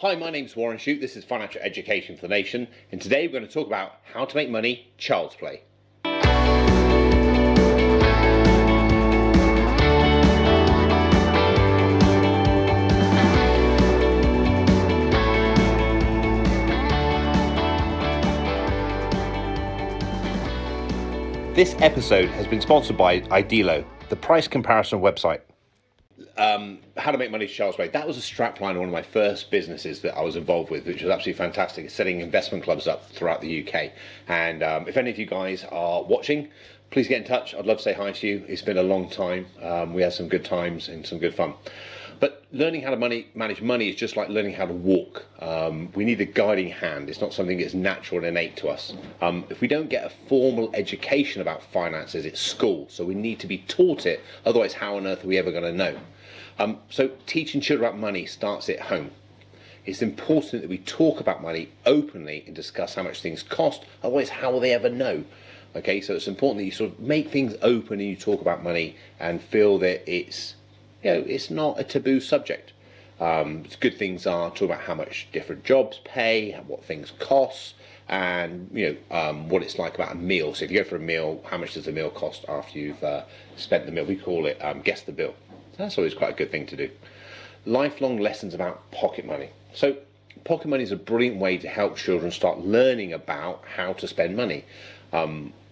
Hi, my name's Warren Shute. This is Financial Education for the Nation, and today we're going to talk about how to make money child's play. This episode has been sponsored by Idealo, the price comparison website. How to make money child's play. That was a strapline of one of my first businesses that I was involved with, which was absolutely fantastic. Setting investment clubs up throughout the UK. And if any of you guys are watching, please get in touch. I'd love to say hi to you. It's been a long time. We had some good times and some good fun. But learning how to manage money is just like learning how to walk. We need a guiding hand. It's not something that's natural and innate to us. If we don't get a formal education about finances at school, so we need to be taught it, otherwise how on earth are we ever going to know? So teaching children about money starts at home. It's important that we talk about money openly and discuss how much things cost, otherwise how will they ever know? Okay, so it's important that you sort of make things open and you talk about money and feel that it's not a taboo subject. Good things are talk about how much different jobs pay, what things cost, and what it's like about a meal. So if you go for a meal, how much does the meal cost after you've spent the meal? We call it guess the bill. So that's always quite a good thing to do. Lifelong lessons about pocket money. So pocket money is a brilliant way to help children start learning about how to spend money.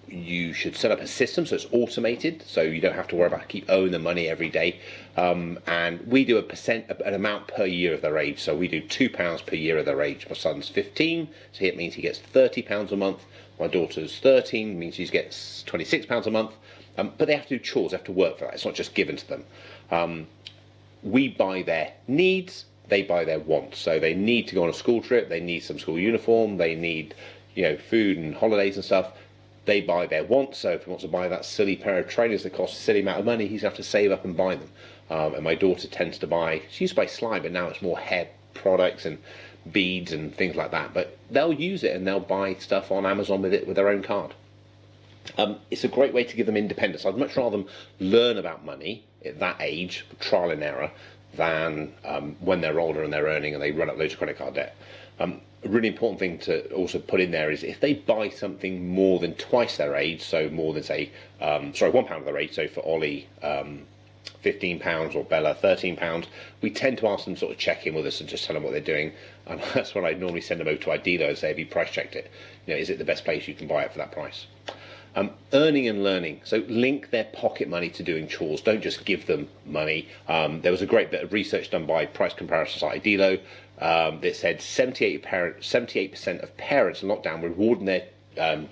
You should set up a system so it's automated, so you don't have to worry about keep owing the money every day. And we do an amount per year of their age. So we do £2 per year of their age. My son's 15, so it means he gets £30 a month. My daughter's 13, means she gets £26 a month. But they have to do chores, they have to work for that. It's not just given to them. We buy their needs, they buy their wants. So they need to go on a school trip, they need some school uniform, they need food and holidays and stuff. They buy their wants, so if he wants to buy that silly pair of trainers that cost a silly amount of money, he's going to have to save up and buy them. And my daughter tends to buy, she used to buy slime, but now it's more hair products and beads and things like that. But they'll use it and they'll buy stuff on Amazon with it with their own card. It's a great way to give them independence. I'd much rather them learn about money at that age, trial and error, than when they're older and they're earning and they run up loads of credit card debt. A really important thing to also put in there is if they buy something more than twice their age, so more than say, £1 of their age, so for Ollie, £15 or Bella, £13, we tend to ask them sort of check in with us and just tell them what they're doing. And that's when I normally send them over to Idealo and say, have you price checked it? Is it the best place you can buy it for that price? Earning and learning. So link their pocket money to doing chores. Don't just give them money. There was a great bit of research done by price comparison site Idealo that said 78% of parents in lockdown were rewarding their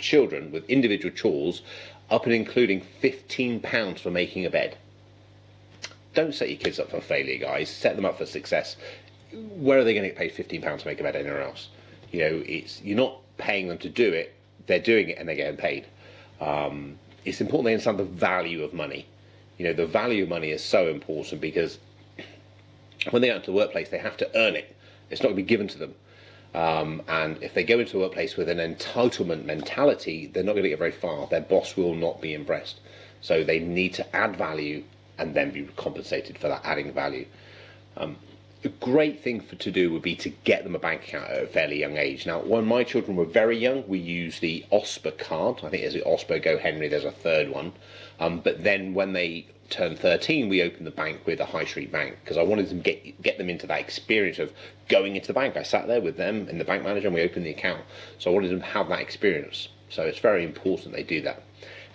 children with individual chores up and including £15 for making a bed. Don't set your kids up for failure, guys. Set them up for success. Where are they going to get paid £15 to make a bed anywhere else? You're not paying them to do it. They're doing it and they're getting paid. It's important they understand the value of money. The value of money is so important because when they go into the workplace, they have to earn it. It's not going to be given to them. And if they go into a workplace with an entitlement mentality, they're not going to get very far. Their boss will not be impressed. So they need to add value and then be compensated for that adding value. A great thing to do would be to get them a bank account at a fairly young age. Now, when my children were very young, we used the OSPA card. I think there's the OSPA Go Henry, there's a third one. But then when they turned 13, we opened the bank with a high street bank because I wanted them to get them into that experience of going into the bank. I sat there with them and the bank manager and we opened the account. So I wanted them to have that experience. So it's very important they do that.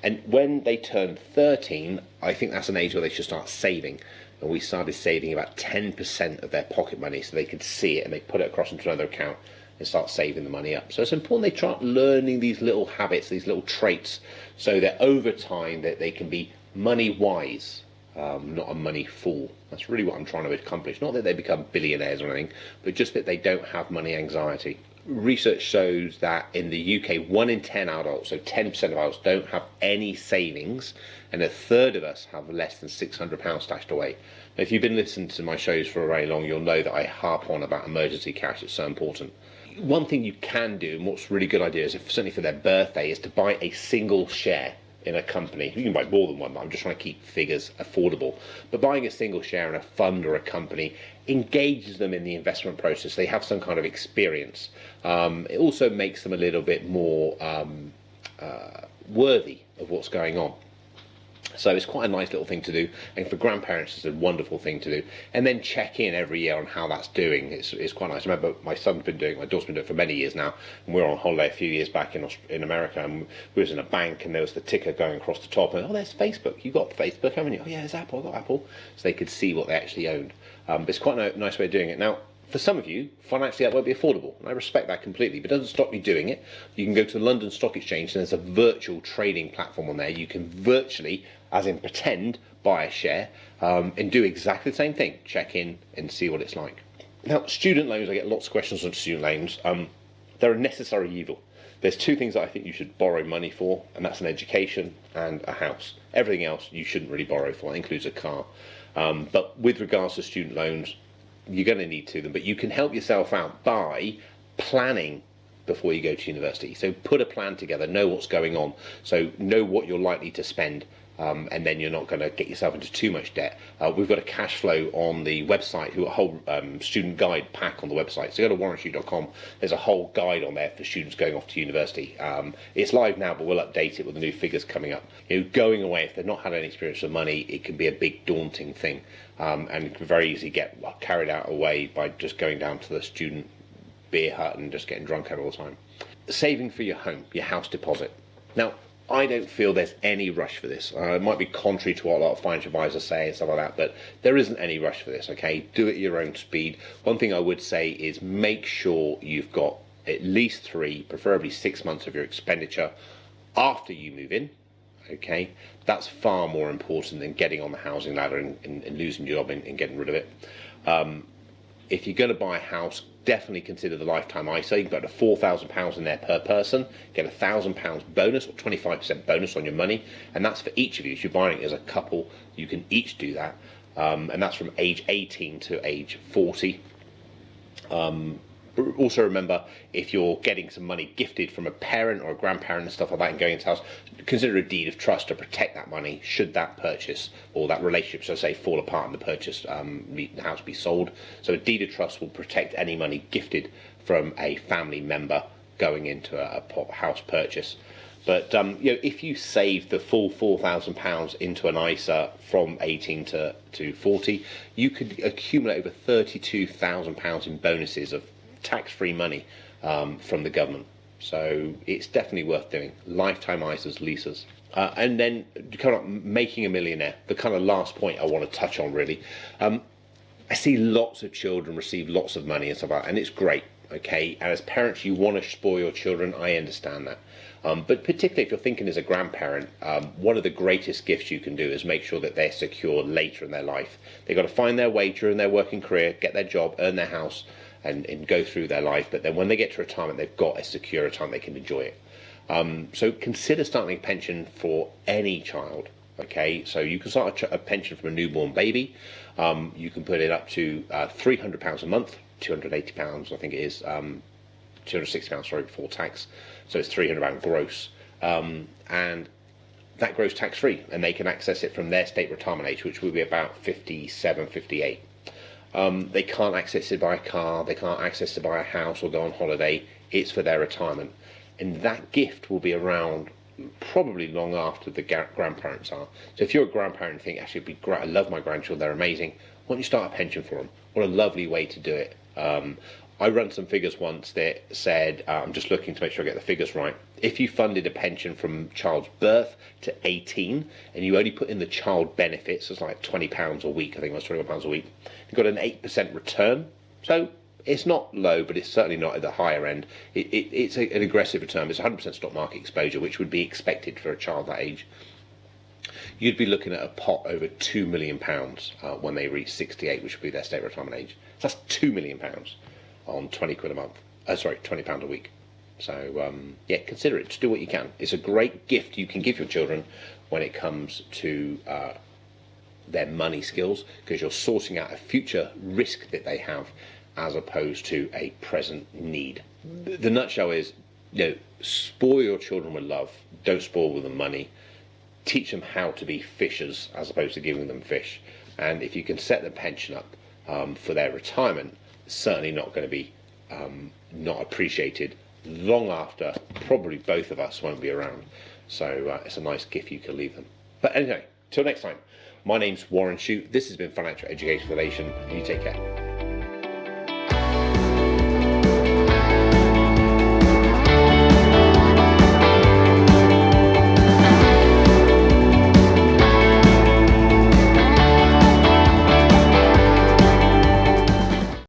And when they turn 13, I think that's an age where they should start saving. And we started saving about 10% of their pocket money so they could see it and they put it across into another account and start saving the money up. So it's important they start learning these little habits, these little traits, so that over time that they can be money wise, not a money fool. That's really what I'm trying to accomplish. Not that they become billionaires or anything, but just that they don't have money anxiety. Research shows that in the UK, 1 in 10 adults, so 10% of adults, don't have any savings, and a third of us have less than £600 stashed away. Now, if you've been listening to my shows for very long, you'll know that I harp on about emergency cash. It's so important. One thing you can do, and what's a really good idea, is certainly for their birthday, is to buy a single share in a company, you can buy more than one, but I'm just trying to keep figures affordable. But buying a single share in a fund or a company engages them in the investment process. They have some kind of experience. It also makes them a little bit more worthy of what's going on. So it's quite a nice little thing to do, and for grandparents it's a wonderful thing to do. And then check in every year on how that's doing. It's quite nice. I remember my daughter's been doing it for many years now, and we were on holiday a few years back in America, and we was in a bank, and there was the ticker going across the top, and oh, there's Facebook. You got Facebook, haven't you? Oh yeah, there's Apple. I got Apple. So they could see what they actually owned. But it's quite a nice way of doing it. Now, for some of you, financially that won't be affordable, and I respect that completely, but it doesn't stop you doing it. You can go to the London Stock Exchange, and there's a virtual trading platform on there. You can virtually, as in pretend, buy a share and do exactly the same thing. Check in and see what it's like. Now, student loans, I get lots of questions on student loans. They're a necessary evil. There's two things that I think you should borrow money for, and that's an education and a house. Everything else you shouldn't really borrow for. That includes a car. But with regards to student loans, you're going to need to them, but you can help yourself out by planning before you go to university. So put a plan together, know what's going on, so know what you're likely to spend, and then you're not going to get yourself into too much debt. We've got a cash flow on the website, a whole student guide pack on the website. So go to warrenshute.com. There's a whole guide on there for students going off to university. It's live now, but we'll update it with the new figures coming up. Going away, if they've not had any experience with money, it can be a big daunting thing, and it can very easily get carried out away by just going down to the student beer hut and just getting drunk all the time. Saving for your home, your house deposit. Now, I don't feel there's any rush for this. It might be contrary to what a lot of financial advisors say and stuff like that, but there isn't any rush for this, okay? Do it at your own speed. One thing I would say is make sure you've got at least 3, preferably 6 months of your expenditure after you move in, okay? That's far more important than getting on the housing ladder and losing your job and getting rid of it. If you're going to buy a house, definitely consider the lifetime ISA. You can put £4,000 in there per person, get £1,000 bonus or 25% bonus on your money, and that's for each of you. If you're buying it as a couple, you can each do that, and that's from age 18 to age 40. Also remember, if you're getting some money gifted from a parent or a grandparent and stuff like that and going into the house, consider a deed of trust to protect that money should that purchase or that relationship, so say, fall apart and the purchase, the house be sold. So a deed of trust will protect any money gifted from a family member going into a house purchase. But if you save the full £4,000 into an ISA from 18 to 40, you could accumulate over £32,000 in bonuses of tax-free money from the government. So it's definitely worth doing. Lifetime ISAs, leases. And then kind of making a millionaire, the kind of last point I want to touch on really. I see lots of children receive lots of money and stuff like that, and it's great, okay? And as parents, you want to spoil your children, I understand that. But particularly if you're thinking as a grandparent, one of the greatest gifts you can do is make sure that they're secure later in their life. They've got to find their way during their working career, get their job, earn their house, and go through their life, but then when they get to retirement, they've got a secure retirement, they can enjoy it. So consider starting a pension for any child, okay? So you can start a pension from a newborn baby. You can put it up to £300 a month, £280 I think it is, £260, sorry, before tax. So it's £300 gross. And that grows tax-free, and they can access it from their state retirement age, which will be about 57, 58. They can't access it to buy a car, they can't access it to buy a house or go on holiday. It's for their retirement. And that gift will be around probably long after the grandparents are. So if you're a grandparent and think, actually, it'd be great, I love my grandchildren, they're amazing, why don't you start a pension for them? What a lovely way to do it. I run some figures once that said, I'm just looking to make sure I get the figures right. If you funded a pension from child's birth to 18 and you only put in the child benefits, it's like £20 a week, I think it was £21 a week, you got an 8% return. So it's not low, but it's certainly not at the higher end. It's an aggressive return. It's 100% stock market exposure, which would be expected for a child that age. You'd be looking at a pot over £2 million when they reach 68, which would be their state retirement age. So that's £2 million on 20 quid a month. £20 a week. So yeah, consider it. Just do what you can. It's a great gift you can give your children when it comes to their money skills, because you're sorting out a future risk that they have as opposed to a present need. The nutshell is, spoil your children with love. Don't spoil with them money. teach them how to be fishers as opposed to giving them fish. And if you can set the pension up for their retirement, it's certainly not going to be not appreciated long after probably both of us won't be around. So it's a nice gift you can leave them. But anyway, till next time, my name's Warren Shute. This has been Financial Education Foundation, and you take care.